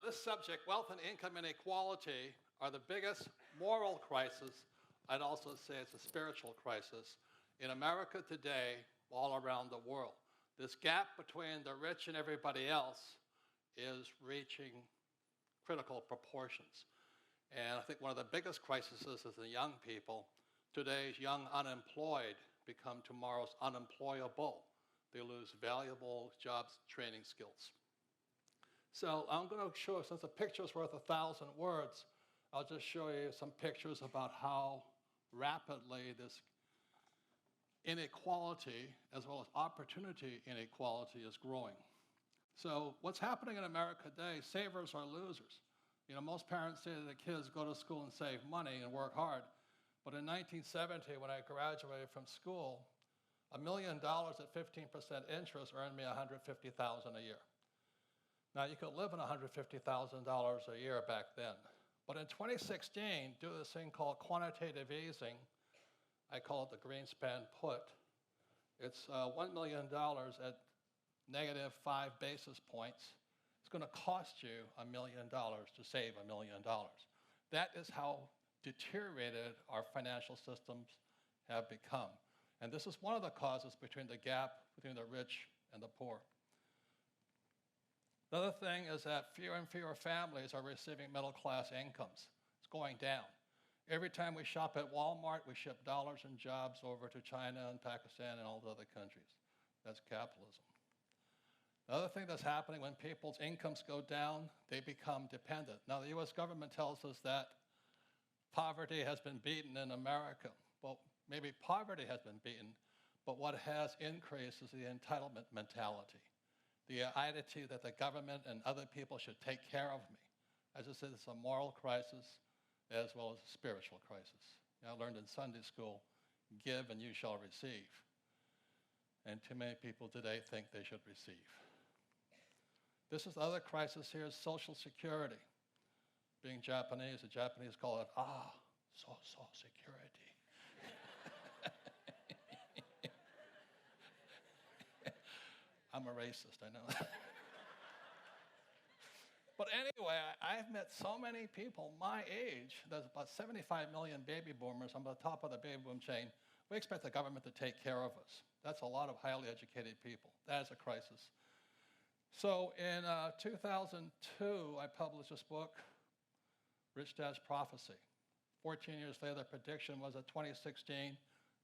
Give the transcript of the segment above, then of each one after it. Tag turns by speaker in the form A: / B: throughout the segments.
A: This subject, wealth and income inequality, are the biggest moral crisis. I'd also say it's a spiritual crisis in America today, all around the world. This gap between the rich and everybody else is reaching critical proportions. And I think one of the biggest crises is the young people. Today's young unemployed become tomorrow's unemployable. They lose valuable jobs, training skills. So I'm going to show, since a picture's worth 1,000 words, I'll just show you some pictures about how rapidly this inequality, as well as opportunity inequality, is growing. So what's happening in America today, savers are losers. You know, most parents say to their kids, go to school and save money and work hard. But in 1970, when I graduated from school, $1 million at 15% interest earned me $150,000 a year. Now, you could live on $150,000 a year back then. But in 2016, due to this thing called quantitative easing, I call it the Greenspan put, it's $1 million at negative 5 basis points. It's going to cost you $1 million to save $1 million. That is how deteriorated our financial systems have become. And this is one of the causes between the gap between the rich and the poor. The other thing is that fewer and fewer families are receiving middle-class incomes. It's going down. Every time we shop at Walmart, we ship dollars and jobs over to China and Pakistan and all the other countries. That's capitalism. The other thing that's happening, when people's incomes go down, they become dependent. Now, the US government tells us that poverty has been beaten in America. Well, maybe poverty has been beaten, but what has increased is the entitlement mentality. The attitude that the government and other people should take care of me. As I said, it's a moral crisis as well as a spiritual crisis. I learned in Sunday school, give and you shall receive. And too many people today think they should receive. This is the other crisis here, is Social Security. Being Japanese, the Japanese call it, Social Security. I'm a racist, I know. But anyway, I've met so many people my age. There's about 75 million baby boomers. I'm at the top of the baby boom chain. We expect the government to take care of us. That's a lot of highly educated people. That is a crisis. So in 2002, I published this book, Rich Dad's Prophecy. 14 years later, the prediction was that 2016,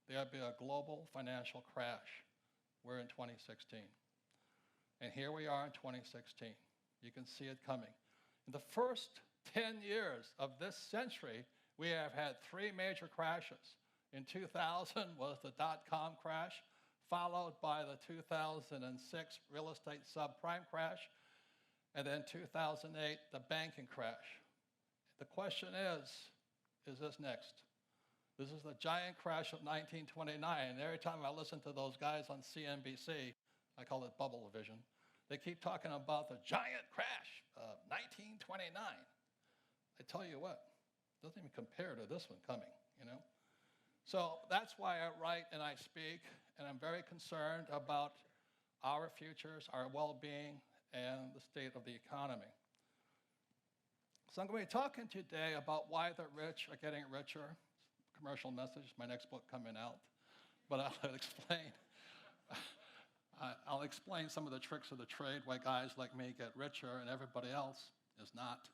A: there'd be a global financial crash. We're in 2016. And here we are in 2016. You can see it coming. In the first 10 years of this century, we have had 3 major crashes. In 2000 was the dot-com crash, followed by the 2006 real estate subprime crash, and then 2008, the banking crash. The question is this next? This is the giant crash of 1929. And every time I listen to those guys on CNBC, I call it bubble vision, they keep talking about the giant crash of 1929. I tell you what, it doesn't even compare to this one coming, you know? So that's why I write and I speak, and I'm very concerned about our futures, our well-being, and the state of the economy. So I'm going to be talking today about why the rich are getting richer. Commercial message, my next book coming out. But I'll explain some of the tricks of the trade, why guys like me get richer and everybody else is not.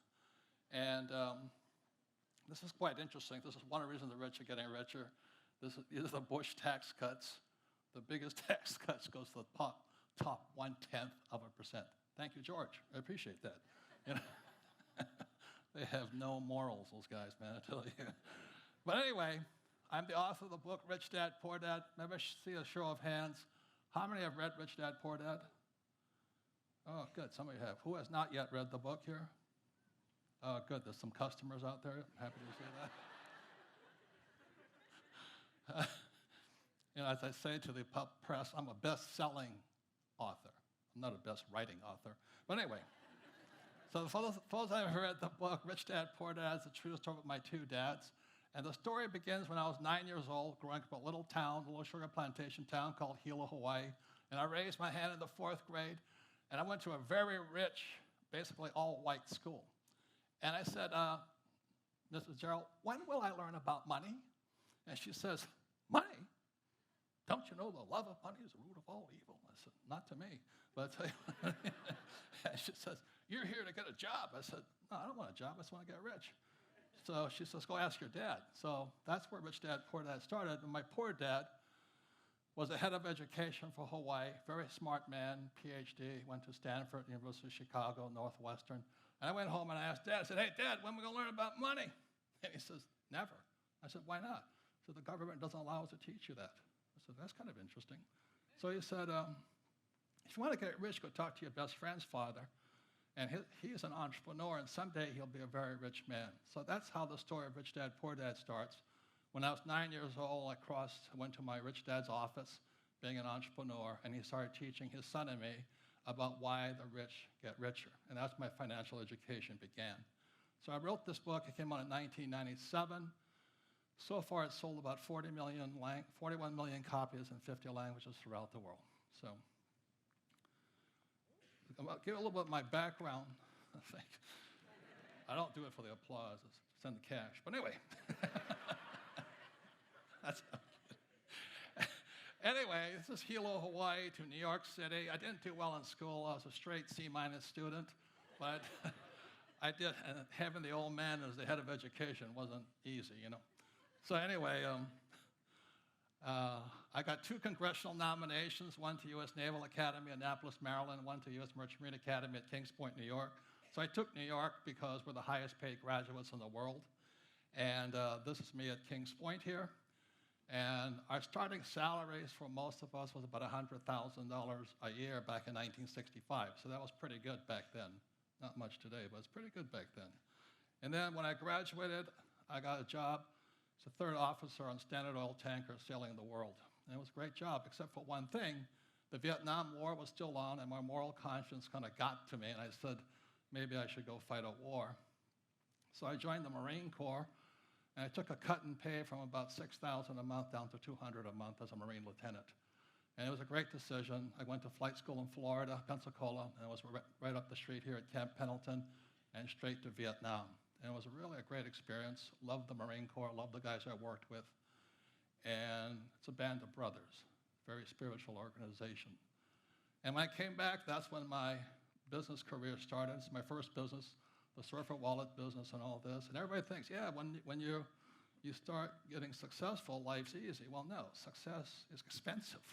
A: And this is quite interesting. This is one of the reasons the rich are getting richer. These are the Bush tax cuts. The biggest tax cuts goes to the top 0.1%. Thank you, George. I appreciate that. You know, they have no morals, those guys, man, I tell you. But anyway, I'm the author of the book, Rich Dad, Poor Dad. Maybe I should see a show of hands. How many have read Rich Dad, Poor Dad? Oh, good, some of you have. Who has not yet read the book here? Oh, good, there's some customers out there. I'm happy to see that. You know, as I say to the press, I'm a best-selling author. I'm not a best-writing author. But anyway, so for those that have read the book, Rich Dad, Poor Dad, is the true story of my 2 dads. And the story begins when I was 9 years old, growing up in a little town, a little sugar plantation town called Hilo, Hawaii. And I raised my hand in the 4th grade, and I went to a very rich basically all-white school. And I said, Mrs. Gerald, when will I learn about money? And she says, money? Don't you know the love of money is the root of all evil? I said, not to me, but I tell you. And she says, you're here to get a job. I said, no, I don't want a job. I just want to get rich. So she says, go ask your dad. So that's where Rich Dad, Poor Dad started. And my poor dad was the head of education for Hawaii, very smart man, PhD, went to Stanford, University of Chicago, Northwestern. And I went home and I asked Dad, I said, hey, Dad, when are we going to learn about money? And he says, never. I said, why not? He said, the government doesn't allow us to teach you that. I said, that's kind of interesting. So he said, if you want to get rich, go talk to your best friend's father. And he's an entrepreneur, and someday he'll be a very rich man. So that's how the story of Rich Dad, Poor Dad starts. When I was 9 years old, I went to my rich dad's office, being an entrepreneur, and he started teaching his son and me about why the rich get richer. And that's my financial education began. So I wrote this book. It came out in 1997. So far, it's sold about 41 million copies in 50 languages throughout the world. So I'll give a little bit of my background. I don't do it for the applause. Send the cash. But anyway. Anyway, this is Hilo, Hawaii to New York City. I didn't do well in school. I was a straight C- student. But I did, and having the old man as the head of education wasn't easy, you know. So anyway, I got 2 congressional nominations, one to U.S. Naval Academy, Annapolis, Maryland, one to U.S. Merchant Marine Academy at Kings Point, New York. So I took New York because we're the highest paid graduates in the world. And this is me at Kings Point here. And our starting salaries for most of us was about $100,000 a year back in 1965. So that was pretty good back then. Not much today, but it's pretty good back then. And then when I graduated, I got a job as a 3rd officer on Standard Oil tankers sailing the world. And it was a great job, except for one thing. The Vietnam War was still on, and my moral conscience kind of got to me, and I said, maybe I should go fight a war. So I joined the Marine Corps, and I took a cut in pay from about $6,000 a month down to $200 a month as a Marine lieutenant. And it was a great decision. I went to flight school in Florida, Pensacola, and it was right up the street here at Camp Pendleton, and straight to Vietnam. And it was really a great experience. Loved the Marine Corps, loved the guys I worked with. And it's a band of brothers, very spiritual organization. And when I came back, that's when my business career started. It's my first business, the surfer wallet business and all this. And everybody thinks, yeah, when you start getting successful, life's easy. Well, no, success is expensive.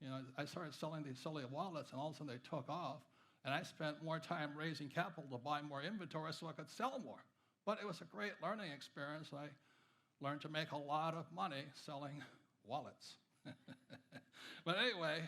A: You know, I started selling these silly wallets, and all of a sudden they took off. And I spent more time raising capital to buy more inventory so I could sell more. But it was a great learning experience. I learned to make a lot of money selling wallets. But anyway,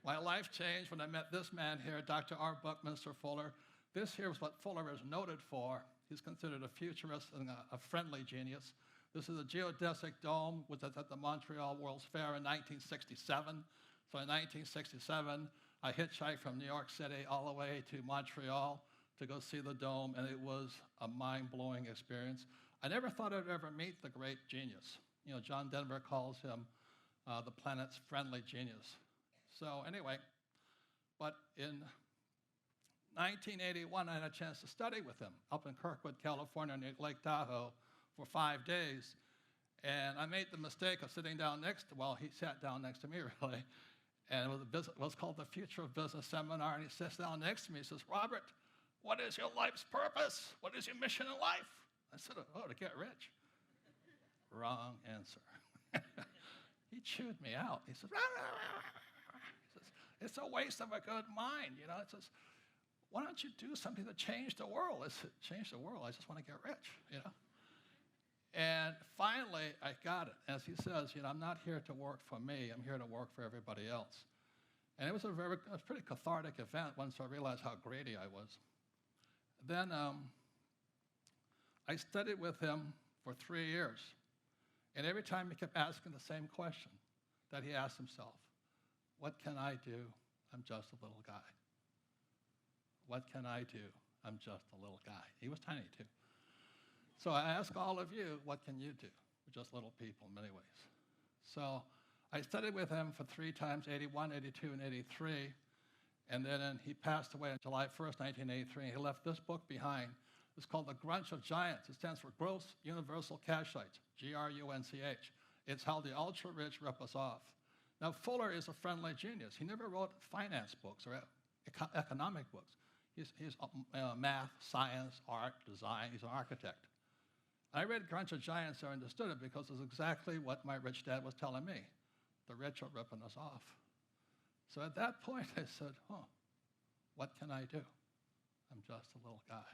A: my life changed when I met this man here, Dr. R. Buckminster Fuller. This here is what Fuller is noted for. He's considered a futurist and a friendly genius. This is a geodesic dome, which was at the Montreal World's Fair in 1967. So in 1967, I hitchhiked from New York City all the way to Montreal to go see the dome, and it was a mind-blowing experience. I never thought I'd ever meet the great genius. You know, John Denver calls him the planet's friendly genius. So anyway, but in 1981, I had a chance to study with him up in Kirkwood, California, near Lake Tahoe for 5 days. And I made the mistake of sitting down he sat down next to me, really. And it was called the Future of Business Seminar. And he sits down next to me. He says, Robert, what is your life's purpose? What is your mission in life? I said, oh, to get rich. Wrong answer. He chewed me out. He says, it's a waste of a good mind. You know, it says, why don't you do something to change the world? I said, change the world? I just want to get rich, you know. And finally, I got it. As he says, you know, I'm not here to work for me. I'm here to work for everybody else. And it was a pretty cathartic event once I realized how greedy I was. Then I studied with him for 3 years. And every time he kept asking the same question that he asked himself, what can I do? I'm just a little guy. What can I do? I'm just a little guy. He was tiny, too. So I ask all of you, what can you do? We're just little people in many ways. So I studied with him for 3 times, 81, 82, and 83. And then he passed away on July 1st, 1983, and he left this book behind. It's called The Grunch of Giants. It stands for Gross Universal Cashites, Grunch. It's how the ultra-rich rip us off. Now, Fuller is a friendly genius. He never wrote finance books or economic books. He's math, science, art, design. He's an architect. I read Grunch of Giants and understood it because it's exactly what my rich dad was telling me. The rich are ripping us off. So at that point, I said, what can I do? I'm just a little guy.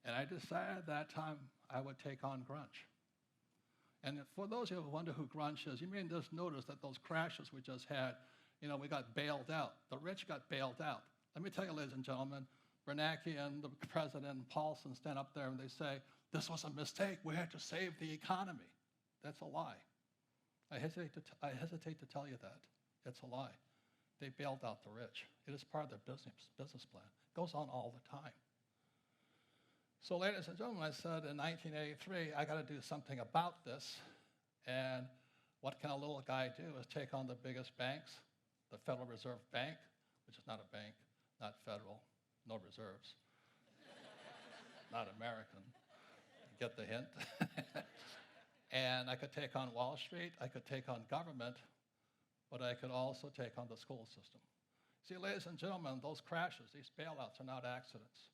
A: And I decided at that time I would take on grunge. And for those of you who wonder who grunge is, you may just notice that those crashes we just had, we got bailed out. The rich got bailed out. Let me tell you, ladies and gentlemen, Bernanke and the president and Paulson stand up there and they say, this was a mistake. We had to save the economy. That's a lie. I hesitate to tell you that. It's a lie. They bailed out the rich. It is part of their business plan. It goes on all the time. So, ladies and gentlemen, I said in 1983, I got to do something about this. And what can a little guy do is take on the biggest banks, the Federal Reserve Bank, which is not a bank, not federal, no reserves, not American. Get the hint? And I could take on Wall Street, I could take on government, but I could also take on the school system. See, ladies and gentlemen, those crashes, these bailouts are not accidents.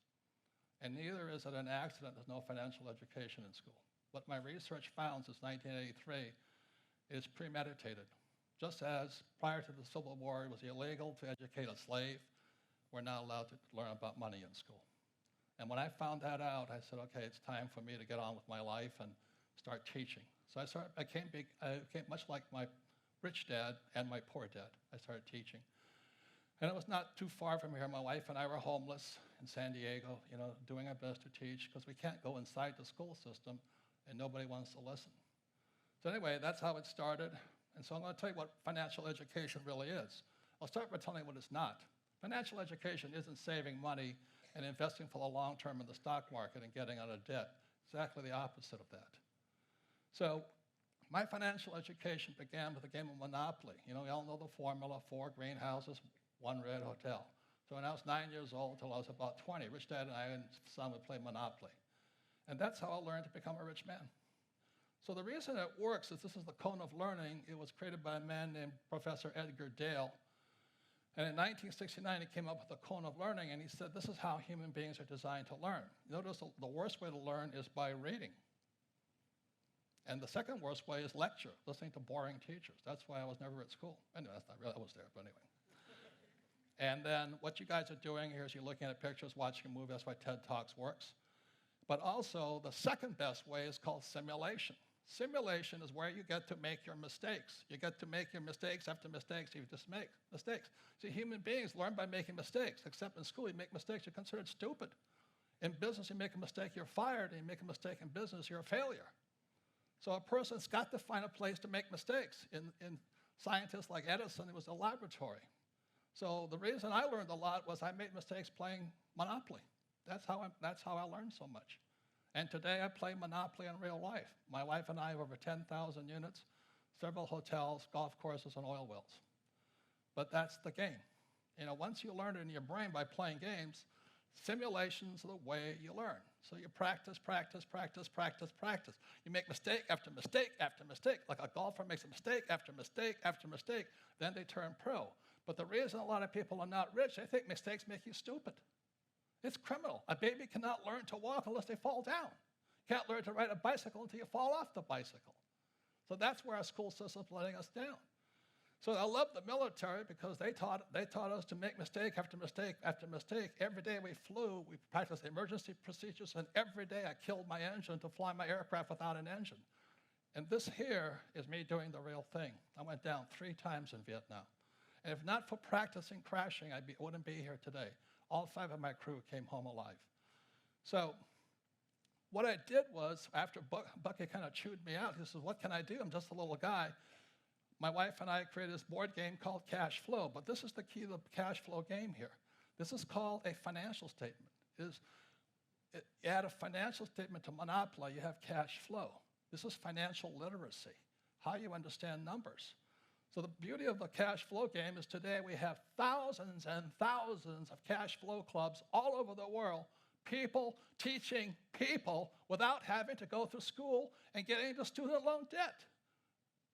A: And neither is it an accident there's no financial education in school. What my research found since 1983 is premeditated. Just as prior to the Civil War it was illegal to educate a slave, we're not allowed to learn about money in school. And when I found that out, I said, okay, it's time for me to get on with my life and start teaching. So I became much like my rich dad and my poor dad. I started teaching. And it was not too far from here. My wife and I were homeless in San Diego, doing our best to teach because we can't go inside the school system and nobody wants to listen. So anyway, that's how it started. And so I'm going to tell you what financial education really is. I'll start by telling you what it's not. Financial education isn't saving money and investing for the long term in the stock market and getting out of debt. Exactly the opposite of that. So my financial education began with a game of Monopoly. We all know the formula: 4 greenhouses, 1 red hotel. So when I was 9 years old till I was about 20, Rich Dad and I and son would play Monopoly. And that's how I learned to become a rich man. So the reason it works is this is the cone of learning. It was created by a man named Professor Edgar Dale. And in 1969, he came up with the cone of learning, and he said, this is how human beings are designed to learn. Notice the worst way to learn is by reading. And the second worst way is lecture, listening to boring teachers. That's why I was never at school. Anyway, that's not really, I was there, but anyway. And then what you guys are doing here is you're looking at pictures, watching a movie. That's why TED Talks works. But also, the second best way is called simulation. Simulation is where you get to make your mistakes. You get to make your mistakes after mistakes. You just make mistakes. See, human beings learn by making mistakes, except in school you make mistakes, you're considered stupid. In business, you make a mistake, you're fired. And you make a mistake in business, you're a failure. So a person's got to find a place to make mistakes. In scientists like Edison, it was a laboratory. So the reason I learned a lot was I made mistakes playing Monopoly. That's how I learned so much. And today I play Monopoly in real life. My wife and I have over 10,000 units, several hotels, golf courses, and oil wells. But that's the game. Once you learn it in your brain by playing games, simulations are the way you learn. So you practice, practice, practice, practice, practice. You make mistake after mistake after mistake. Like a golfer makes a mistake after mistake after mistake, then they turn pro. But the reason a lot of people are not rich, they think mistakes make you stupid. It's criminal. A baby cannot learn to walk unless they fall down. You can't learn to ride a bicycle until you fall off the bicycle. So that's where our school system's letting us down. So I love the military because they taught us to make mistake after mistake after mistake. Every day we flew, we practiced emergency procedures, and every day I killed my engine to fly my aircraft without an engine. And this here is me doing the real thing. I went down 3 times in Vietnam. And if not for practicing crashing, I wouldn't be here today. All 5 of my crew came home alive. So what I did was, after Bucky kind of chewed me out, he says, what can I do? I'm just a little guy. My wife and I created this board game called Cash Flow, but this is the key to the cash flow game here. This is called a financial statement. You add a financial statement to Monopoly, you have cash flow. This is financial literacy, how you understand numbers. So the beauty of the cash flow game is today we have thousands and thousands of cash flow clubs all over the world, people teaching people without having to go through school and getting into student loan debt.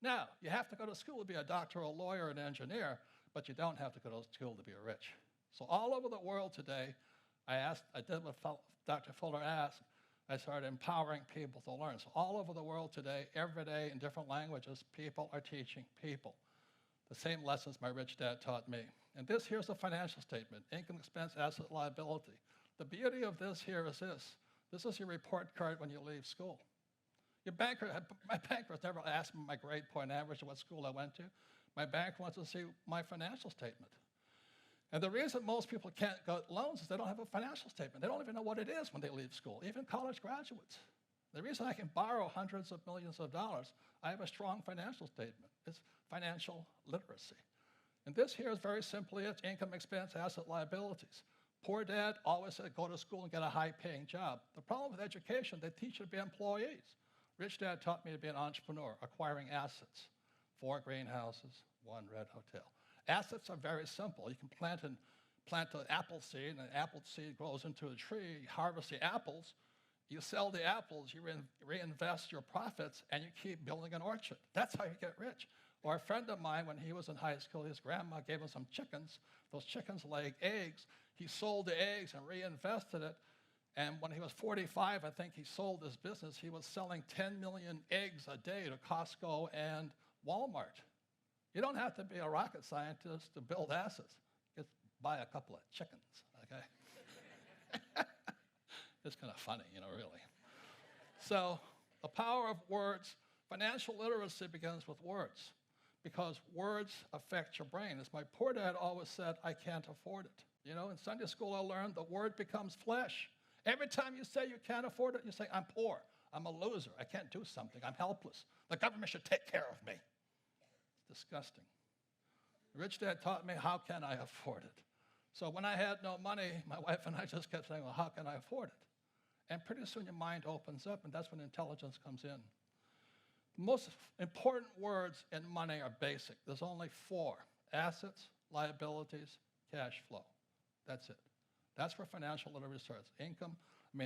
A: Now, you have to go to school to be a doctor, a lawyer, an engineer, but you don't have to go to school to be rich. So all over the world today, I did what Dr. Fuller asked. I started empowering people to learn. So all over the world today, every day in different languages, people are teaching people the same lessons my rich dad taught me. And here's the financial statement: income, expense, asset, liability. The beauty of this here is this. This is your report card when you leave school. My banker never asked me my grade point average or what school I went to. My banker wants to see my financial statement. And the reason most people can't get loans is they don't have a financial statement. They don't even know what it is when they leave school, even college graduates. The reason I can borrow hundreds of millions of dollars, I have a strong financial statement. It's financial literacy. And this here is very simply it's income, expense, asset, liabilities. Poor dad always said, go to school and get a high-paying job. The problem with education, they teach you to be employees. Rich dad taught me to be an entrepreneur, acquiring assets. 4 greenhouses, 1 red hotel. Assets are very simple. You can plant an apple seed, and an apple seed grows into a tree. You harvest the apples. You sell the apples, you reinvest your profits, and you keep building an orchard. That's how you get rich. Or a friend of mine, when he was in high school, his grandma gave him some chickens. Those chickens laid eggs. He sold the eggs and reinvested it. And when he was 45, I think he sold his business. He was selling 10 million eggs a day to Costco and Walmart. You don't have to be a rocket scientist to build assets. Just buy a couple of chickens, okay? It's kind of funny, really. So the power of words, financial literacy begins with words because words affect your brain. As my poor dad always said, I can't afford it. In Sunday school I learned the word becomes flesh. Every time you say you can't afford it, you say, I'm poor, I'm a loser, I can't do something, I'm helpless. The government should take care of me. It's disgusting. The rich dad taught me, how can I afford it? So when I had no money, my wife and I just kept saying, well, how can I afford it? And pretty soon your mind opens up, and that's when intelligence comes in. The most important words in money are basic. There's only 4: assets, liabilities, cash flow. That's it. That's where financial literacy starts.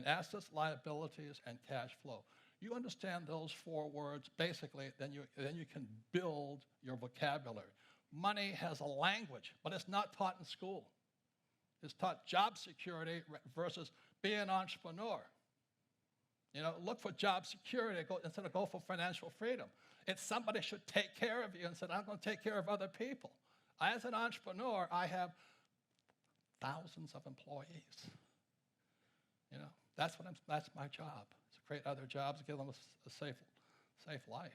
A: Assets, liabilities, and cash flow. You understand those 4 words, basically, then you can build your vocabulary. Money has a language, but it's not taught in school. It's taught job security versus being an entrepreneur. Look for job security instead of go for financial freedom. It's somebody should take care of you instead I'm going to take care of other people. As an entrepreneur, I have thousands of employees. That's my job. Is to create other jobs, give them a safe life.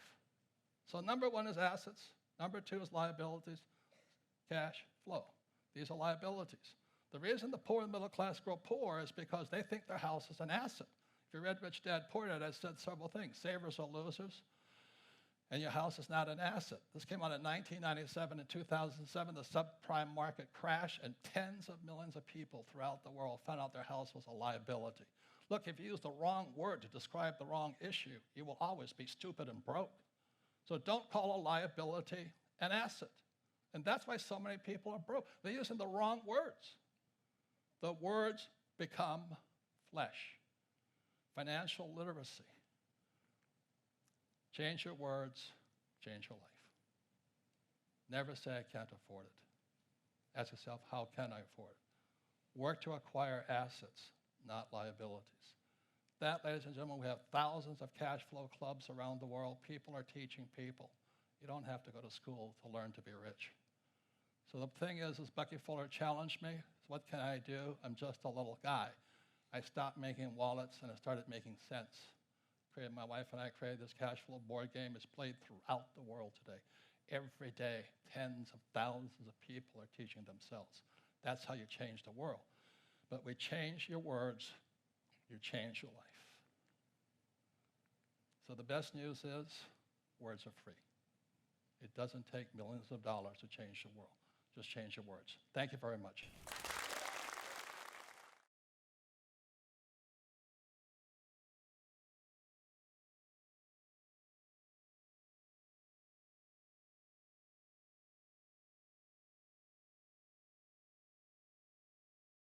A: So number 1 is assets. Number 2 is liabilities, cash flow. These are liabilities. The reason the poor and middle class grow poor is because they think their house is an asset. If you read Rich Dad, Poor Dad, I said several things. Savers are losers, and your house is not an asset. This came out in 1997 and 2007. The subprime market crashed, and tens of millions of people throughout the world found out their house was a liability. Look, if you use the wrong word to describe the wrong issue, you will always be stupid and broke. So don't call a liability an asset. And that's why so many people are broke. They're using the wrong words. The words become flesh. Financial literacy. Change your words, change your life. Never say I can't afford it. Ask yourself, how can I afford it? Work to acquire assets, not liabilities. That, ladies and gentlemen, we have thousands of cash flow clubs around the world. People are teaching people. You don't have to go to school to learn to be rich. So the thing is Bucky Fuller challenged me. What can I do? I'm just a little guy. I stopped making wallets and I started making sense. My wife and I created this cash flow board game. It's played throughout the world today. Every day, tens of thousands of people are teaching themselves. That's how you change the world. But we change your words, you change your life. So the best news is words are free. It doesn't take millions of dollars to change the world. Just change your words. Thank you very much.